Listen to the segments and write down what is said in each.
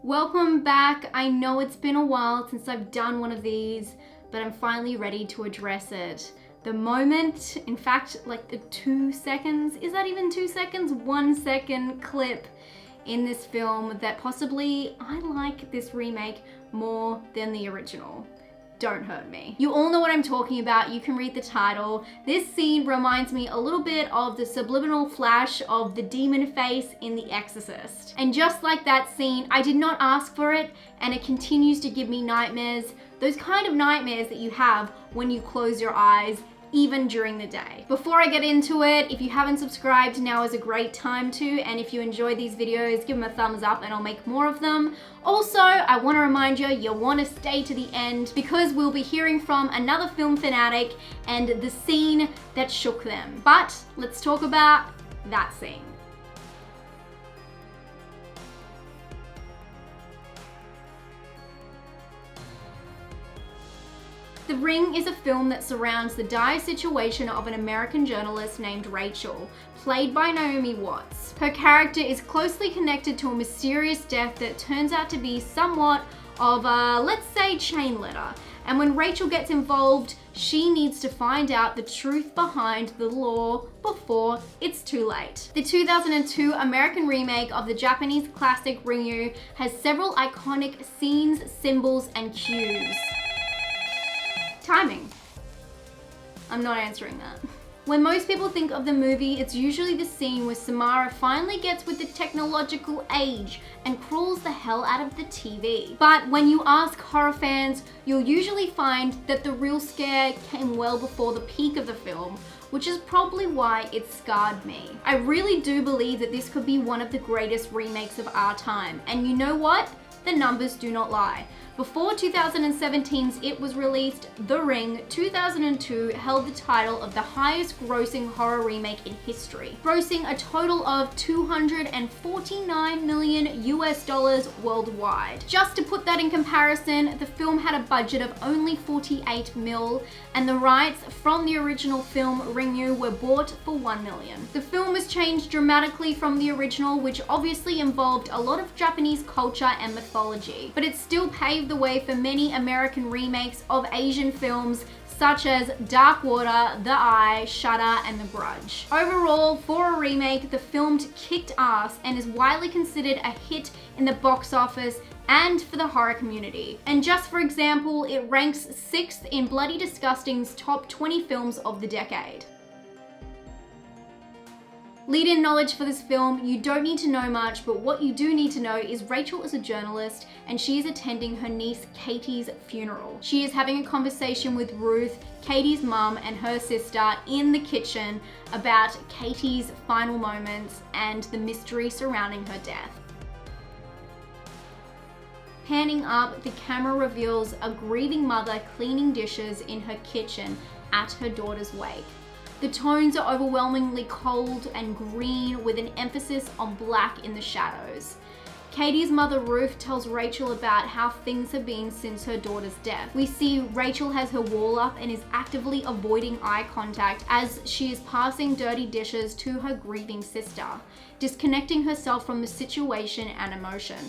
Welcome back. I know it's been a while since I've done one of these, but I'm finally ready to address it. The moment, in fact, like the 2 seconds, is that even 2 seconds? 1 second clip in this film that possibly I like this remake more than the original. Don't hurt me. You all know what I'm talking about. You can read the title. This scene reminds me a little bit of the subliminal flash of the demon face in The Exorcist. And just like that scene, I did not ask for it, and it continues to give me nightmares. Those kind of nightmares that you have when you close your eyes, even during the day. Before I get into it, if you haven't subscribed, now is a great time to, and if you enjoy these videos, give them a thumbs up and I'll make more of them. Also, I want to remind you want to stay to the end because we'll be hearing from another film fanatic and the scene that shook them. But let's talk about that scene. The Ring is a film that surrounds the dire situation of an American journalist named Rachel, played by Naomi Watts. Her character is closely connected to a mysterious death that turns out to be somewhat of a, let's say, chain letter. And when Rachel gets involved, she needs to find out the truth behind the law before it's too late. The 2002 American remake of the Japanese classic Ringu has several iconic scenes, symbols, and cues. Timing. I'm not answering that. When most people think of the movie, it's usually the scene where Samara finally gets with the technological age and crawls the hell out of the TV. But when you ask horror fans, you'll usually find that the real scare came well before the peak of the film, which is probably why it scarred me. I really do believe that this could be one of the greatest remakes of our time. And you know what? The numbers do not lie. Before 2017's It was released, The Ring 2002 held the title of the highest grossing horror remake in history, grossing a total of $249 million worldwide. Just to put that in comparison, the film had a budget of only 48 mil, and the rights from the original film Ringu were bought for 1 million. The film was changed dramatically from the original, which obviously involved a lot of Japanese culture and mythology, but it still paved the way for many American remakes of Asian films such as Dark Water, The Eye, Shutter, and The Grudge. Overall, for a remake, the film kicked ass and is widely considered a hit in the box office and for the horror community. And just for example, it ranks 6th in Bloody Disgusting's top 20 films of the decade. Lead-in knowledge for this film, you don't need to know much, but what you do need to know is Rachel is a journalist and she is attending her niece Katie's funeral. She is having a conversation with Ruth, Katie's mum, and her sister in the kitchen about Katie's final moments and the mystery surrounding her death. Panning up, the camera reveals a grieving mother cleaning dishes in her kitchen at her daughter's wake. The tones are overwhelmingly cold and green with an emphasis on black in the shadows. Katie's mother Ruth tells Rachel about how things have been since her daughter's death. We see Rachel has her wall up and is actively avoiding eye contact as she is passing dirty dishes to her grieving sister, disconnecting herself from the situation and emotion.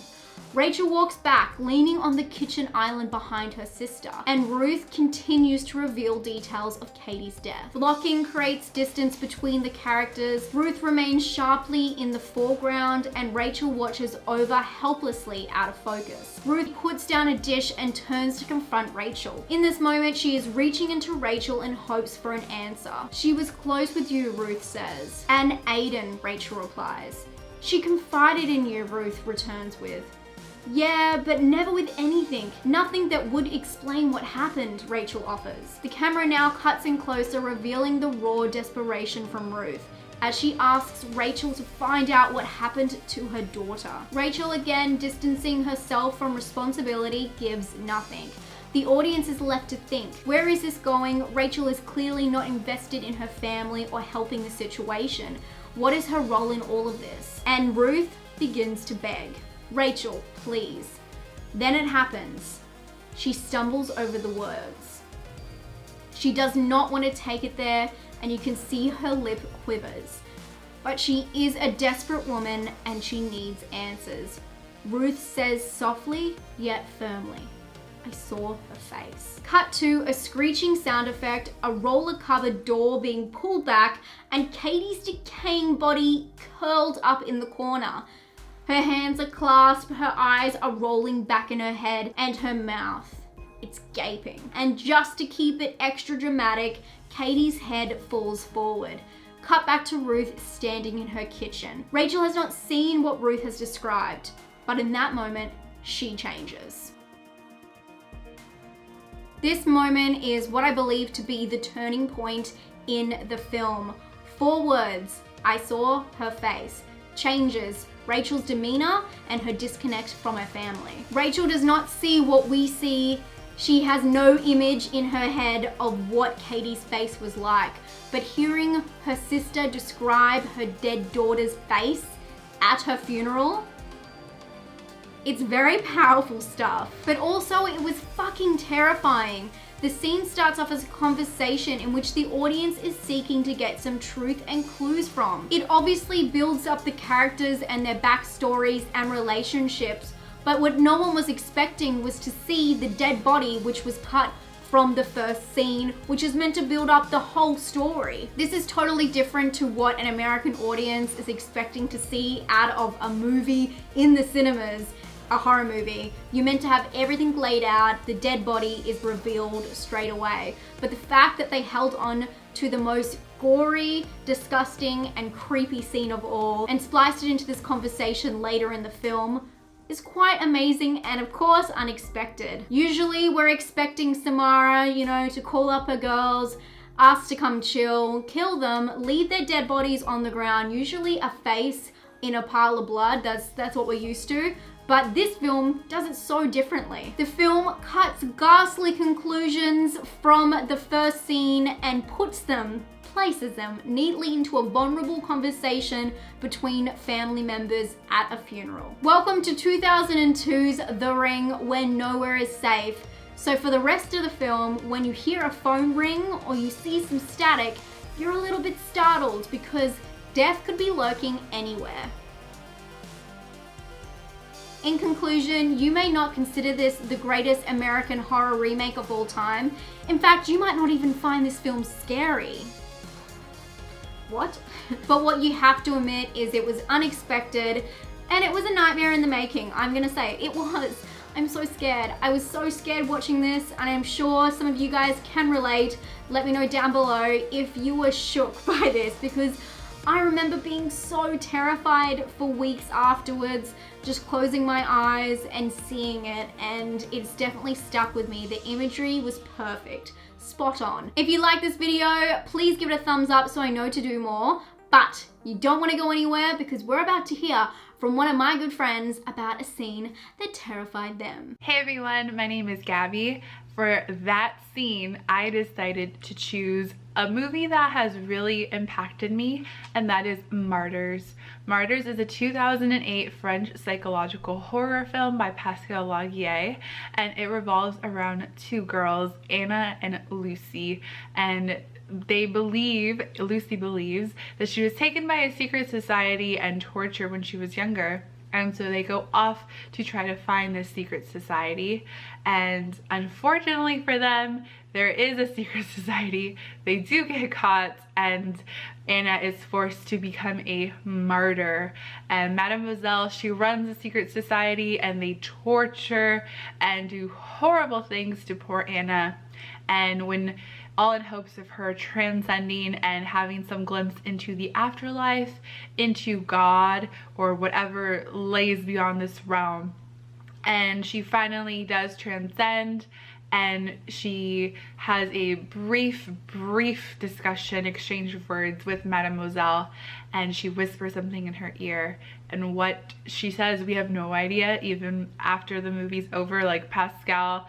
Rachel walks back, leaning on the kitchen island behind her sister, and Ruth continues to reveal details of Katie's death. Blocking creates distance between the characters. Ruth remains sharply in the foreground, and Rachel watches over helplessly out of focus. Ruth puts down a dish and turns to confront Rachel. In this moment, she is reaching into Rachel in hopes for an answer. "She was close with you," Ruth says. "And Aiden," Rachel replies. "She confided in you," Ruth returns with. "Yeah, but never with anything. Nothing that would explain what happened," Rachel offers. The camera now cuts in closer, revealing the raw desperation from Ruth as she asks Rachel to find out what happened to her daughter. Rachel, again distancing herself from responsibility, gives nothing. The audience is left to think, where is this going? Rachel is clearly not invested in her family or helping the situation. What is her role in all of this? And Ruth begins to beg. "Rachel, please." Then it happens. She stumbles over the words. She does not want to take it there, and you can see her lip quivers. But she is a desperate woman and she needs answers. Ruth says softly yet firmly, "I saw her face." Cut to a screeching sound effect, a roller covered door being pulled back, and Katie's decaying body curled up in the corner. Her hands are clasped, her eyes are rolling back in her head, and her mouth, it's gaping. And just to keep it extra dramatic, Katie's head falls forward. Cut back to Ruth standing in her kitchen. Rachel has not seen what Ruth has described, but in that moment, she changes. This moment is what I believe to be the turning point in the film. 4 words, "I saw her face," changes Rachel's demeanor and her disconnect from her family. Rachel does not see what we see. She has no image in her head of what Katie's face was like, but hearing her sister describe her dead daughter's face at her funeral, it's very powerful stuff. But also it was fucking terrifying. The scene starts off as a conversation in which the audience is seeking to get some truth and clues from. It obviously builds up the characters and their backstories and relationships, but what no one was expecting was to see the dead body which was cut from the first scene, which is meant to build up the whole story. This is totally different to what an American audience is expecting to see out of a movie in the cinemas. A horror movie. You're meant to have everything laid out, the dead body is revealed straight away. But the fact that they held on to the most gory, disgusting, and creepy scene of all and spliced it into this conversation later in the film is quite amazing and of course unexpected. Usually we're expecting Samara, to call up her girls, ask to come chill, kill them, leave their dead bodies on the ground, usually a face in a pile of blood. That's what we're used to. But this film does it so differently. The film cuts ghastly conclusions from the first scene and places them neatly into a vulnerable conversation between family members at a funeral. Welcome to 2002's The Ring, where nowhere is safe. So for the rest of the film, when you hear a phone ring or you see some static, you're a little bit startled because death could be lurking anywhere. In conclusion, you may not consider this the greatest American horror remake of all time. In fact, you might not even find this film scary. What? But what you have to admit is it was unexpected and it was a nightmare in the making. I'm gonna say it was. I'm so scared. I was so scared watching this, and I'm sure some of you guys can relate. Let me know down below if you were shook by this, because I remember being so terrified for weeks afterwards, just closing my eyes and seeing it, and it's definitely stuck with me. The imagery was perfect, spot on. If you like this video, please give it a thumbs up so I know to do more, but you don't want to go anywhere because we're about to hear from one of my good friends about a scene that terrified them. Hey everyone, my name is Gabby. For that scene, I decided to choose a movie that has really impacted me, and that is Martyrs. Martyrs is a 2008 French psychological horror film by Pascal Laugier, and it revolves around 2 girls, Anna and Lucy, and Lucy believes that she was taken by a secret society and tortured when she was younger. And so they go off to try to find this secret society, and unfortunately for them, there is a secret society. They do get caught, and Anna is forced to become a martyr. And Mademoiselle, she runs a secret society, and they torture and do horrible things to poor Anna. And when all in hopes of her transcending and having some glimpse into the afterlife, into God, or whatever lays beyond this realm. And she finally does transcend, and she has a brief discussion, exchange of words with Mademoiselle, and she whispers something in her ear, and what she says we have no idea. Even after the movie's over, like, Pascal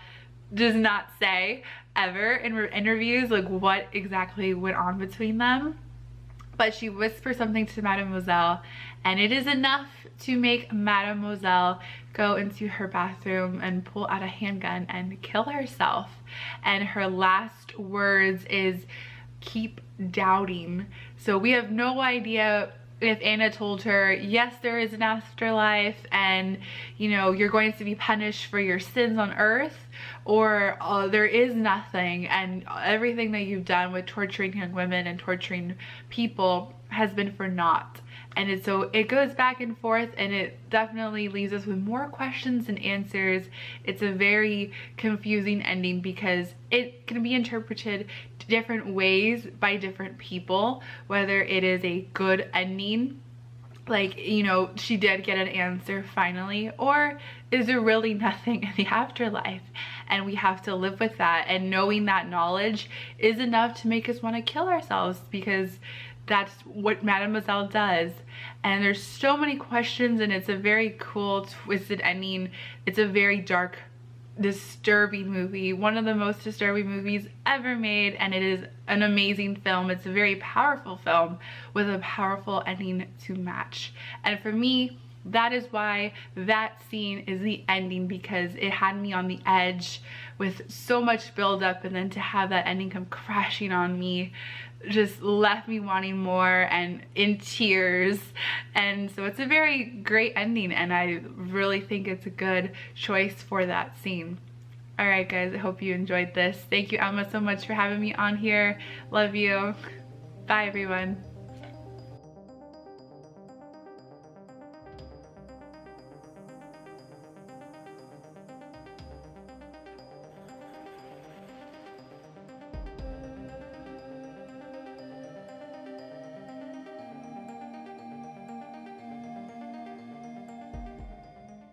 does not say ever in interviews like what exactly went on between them, but she whispers something to Mademoiselle, and it is enough to make Mademoiselle go into her bathroom and pull out a handgun and kill herself. And her last words is, "Keep doubting." So we have no idea if Anna told her, yes, there is an afterlife and, you know, you're going to be punished for your sins on earth, or there is nothing and everything that you've done with torturing young women and torturing people has been for naught. And so it goes back and forth, and it definitely leaves us with more questions than answers. It's a very confusing ending because it can be interpreted different ways by different people, whether it is a good ending, like, you know, she did get an answer finally, or is there really nothing in the afterlife and we have to live with that, and knowing that knowledge is enough to make us want to kill ourselves, because that's what Mademoiselle does. And there's so many questions, and it's a very cool twisted ending. It's a very dark, disturbing movie, one of the most disturbing movies ever made, and it is an amazing film. It's a very powerful film with a powerful ending to match. And for me, that is why that scene is the ending, because it had me on the edge with so much build up, and then to have that ending come crashing on me just left me wanting more and in tears. And so it's a very great ending, and I really think it's a good choice for that scene. All right guys, I hope you enjoyed this. Thank you, Emma, so much for having me on here. Love you. Bye everyone.